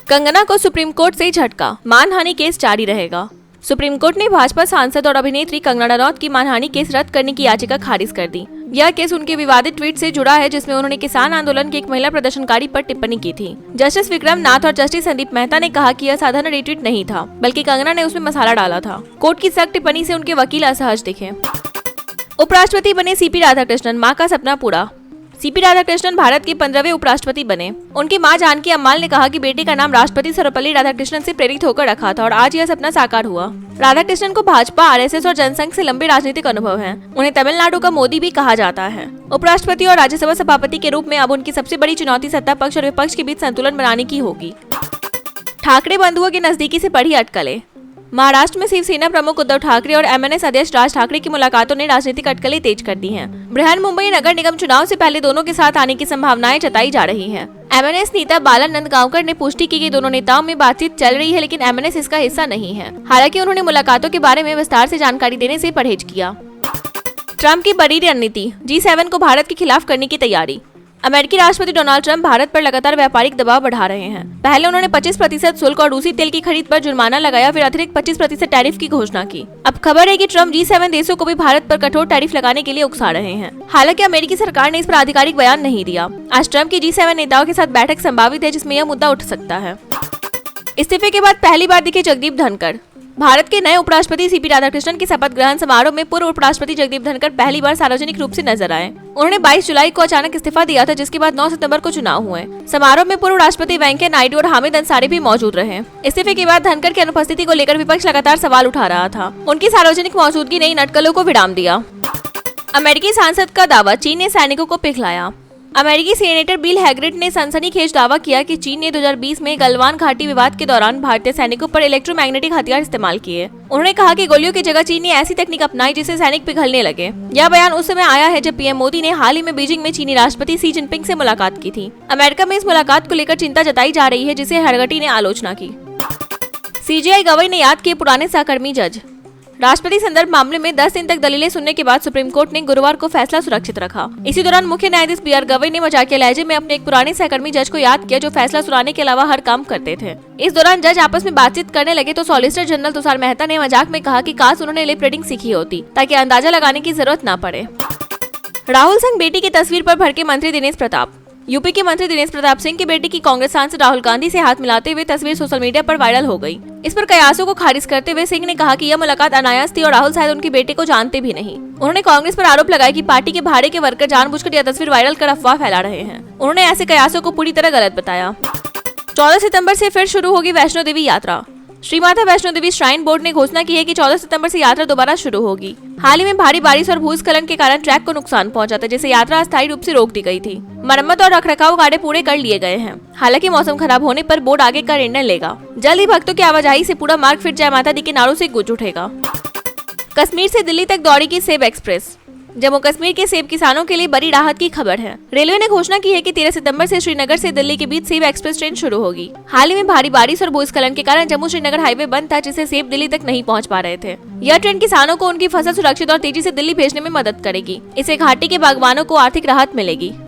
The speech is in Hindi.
कंगना को सुप्रीम कोर्ट से झटका, मानहानि केस जारी रहेगा। सुप्रीम कोर्ट ने भाजपा सांसद और अभिनेत्री कंगना रनौत की मानहानि केस रद्द करने की याचिका खारिज कर दी। यह केस उनके विवादित ट्वीट से जुड़ा है, जिसमें उन्होंने किसान आंदोलन की एक महिला प्रदर्शनकारी पर टिप्पणी की थी। जस्टिस विक्रम नाथ और जस्टिस संदीप मेहता ने कहा कि यह साधारण रिट्वीट नहीं था, बल्कि कंगना ने उसमें मसाला डाला था। कोर्ट की सख्त टिप्पणी से उनके वकील असहज दिखे। उपराष्ट्रपति बने सीपी राधाकृष्णन, मां का सपना पूरा। सीपी राधाकृष्णन भारत के 15वें उपराष्ट्रपति बने। उनकी मां जानकी अम्माल ने कहा कि बेटे का नाम राष्ट्रपति सर्वपल्ली राधाकृष्णन से प्रेरित होकर रखा था और आज यह सपना साकार हुआ। राधाकृष्णन को भाजपा, आरएसएस और जनसंघ से लंबे राजनीतिक अनुभव है। उन्हें तमिलनाडु का मोदी भी कहा जाता है। उपराष्ट्रपति और राज्यसभा सभापति के रूप में अब उनकी सबसे बड़ी चुनौती सत्ता पक्ष और विपक्ष के बीच संतुलन बनाने की होगी। ठाकरे बंधुओं के नजदीकी से बढ़ी अटकलें। महाराष्ट्र में शिवसेना प्रमुख उद्धव ठाकरे और एमएनएस अध्यक्ष राज ठाकरे की मुलाकातों ने राजनीतिक अटकलें तेज कर दी हैं। बृहन-मुंबई नगर निगम चुनाव से पहले दोनों के साथ आने की संभावनाएं जताई जा रही हैं। एमएनएस नेता बाला नंदगांवकर ने पुष्टि की कि दोनों नेताओं में बातचीत चल रही है, लेकिन एमएनएस इसका हिस्सा नहीं है। हालांकि उन्होंने मुलाकातों के बारे में विस्तार से जानकारी देने से परहेज किया। ट्रंप की बड़ी रणनीति, G7 को भारत के खिलाफ करने की तैयारी। अमेरिकी राष्ट्रपति डोनाल्ड ट्रंप भारत पर लगातार व्यापारिक दबाव बढ़ा रहे हैं। पहले उन्होंने 25% शुल्क और रूसी तेल की खरीद पर जुर्माना लगाया, फिर अतिरिक्त 25% टैरिफ की घोषणा की। अब खबर है कि ट्रंप G7 देशों को भी भारत पर कठोर टैरिफ लगाने के लिए उकसा रहे हैं। हालांकि अमेरिकी सरकार ने इस पर आधिकारिक बयान नहीं दिया। आज ट्रंप की G7 नेताओं के साथ बैठक संभावित है, जिसमें यह मुद्दा उठ सकता है। इस्तीफे के बाद पहली बार दिखे जगदीप धनखड़। भारत के नए उपराष्ट्रपति सीपी राधाकृष्णन के शपथ ग्रहण समारोह में पूर्व उपराष्ट्रपति जगदीप धनखड़ पहली बार सार्वजनिक रूप से नजर आए। उन्होंने 22 जुलाई को अचानक इस्तीफा दिया था, जिसके बाद 9 सितंबर को चुनाव हुए। समारोह में पूर्व राष्ट्रपति वेंकैया नायडू और हामिद अंसारी भी मौजूद रहे। इस्तीफे के बाद धनखड़ की अनुपस्थिति को लेकर विपक्ष लगातार सवाल उठा रहा था। उनकी सार्वजनिक मौजूदगी ने इन अटकलों को विराम दिया। अमेरिकी सांसद का दावा, चीन ने सैनिकों को पिघलाया। अमेरिकी सीनेटर बिल हैग्रिड ने सनसनीखेज दावा किया कि चीन ने 2020 में गलवान घाटी विवाद के दौरान भारतीय सैनिकों पर इलेक्ट्रोमैग्नेटिक हथियार इस्तेमाल किए। उन्होंने कहा कि गोलियों की जगह चीन ने ऐसी तकनीक अपनाई जिससे सैनिक पिघलने लगे। यह बयान उस समय आया है जब पीएम मोदी ने हाल ही में बीजिंग में चीनी राष्ट्रपति शी जिनपिंग से मुलाकात की थी। अमेरिका में इस मुलाकात को लेकर चिंता जताई जा रही है, जिसे हडगटी ने आलोचना की। सीजेआई गवाई ने याद किए पुराने सहकर्मी जज। राष्ट्रपति संदर्भ मामले में 10 दिन तक दलीलें सुनने के बाद सुप्रीम कोर्ट ने गुरुवार को फैसला सुरक्षित रखा। इसी दौरान मुख्य न्यायाधीश बीआर गवई ने मजाकिया लहजे में अपने एक पुराने सहकर्मी जज को याद किया, जो फैसला सुनाने के अलावा हर काम करते थे। इस दौरान जज आपस में बातचीत करने लगे तो सॉलिसिटर जनरल तुषार मेहता ने मजाक में कहा कि काश उन्होंने लिप रीडिंग सीखी होती, ताकि अंदाजा लगाने की जरूरत न पड़े। राहुल संग बेटी की तस्वीर पर भड़के मंत्री दिनेश प्रताप। यूपी के मंत्री दिनेश प्रताप सिंह की बेटी की कांग्रेस सांसद राहुल गांधी से हाथ मिलाते हुए तस्वीर सोशल मीडिया पर वायरल हो गई। इस पर कयासों को खारिज करते हुए सिंह ने कहा कि यह मुलाकात अनायास थी और राहुल शायद उनके बेटे को जानते भी नहीं। उन्होंने कांग्रेस पर आरोप लगाया कि पार्टी के भाड़े के वर्कर जानबूझकर यह तस्वीर वायरल कर अफवाह फैला रहे हैं। उन्होंने ऐसे कयासों को पूरी तरह गलत बताया। 14 सितंबर से फिर शुरू होगी वैष्णो देवी यात्रा। श्री माता वैष्णो देवी श्राइन बोर्ड ने घोषणा की है कि 14 सितंबर से यात्रा दोबारा शुरू होगी। हाल ही में भारी बारिश और भूस्खलन के कारण ट्रैक को नुकसान पहुंचा था, जिसे यात्रा अस्थायी रूप से रोक दी गई थी। मरम्मत और रखरखाव कार्य पूरे कर लिए गए हैं। हालांकि मौसम खराब होने पर बोर्ड आगे का निर्णय लेगा। जल्द ही भक्तों की आवाजाही से पूरा मार्ग फिर जय माता दी के नारों से गूंज उठेगा। कश्मीर से दिल्ली तक दौड़ेगी सेब एक्सप्रेस। जम्मू कश्मीर के सेब किसानों के लिए बड़ी राहत की खबर है। रेलवे ने घोषणा की है कि 13 सितंबर से श्रीनगर से दिल्ली के बीच सेब एक्सप्रेस ट्रेन शुरू होगी। हाल ही में भारी बारिश और भूस्खलन के कारण जम्मू श्रीनगर हाईवे बंद था, जिससे सेब दिल्ली तक नहीं पहुंच पा रहे थे। यह ट्रेन किसानों को उनकी फसल सुरक्षित और तेजी से दिल्ली भेजने में मदद करेगी। इससे घाटी के बागवानों को आर्थिक राहत मिलेगी।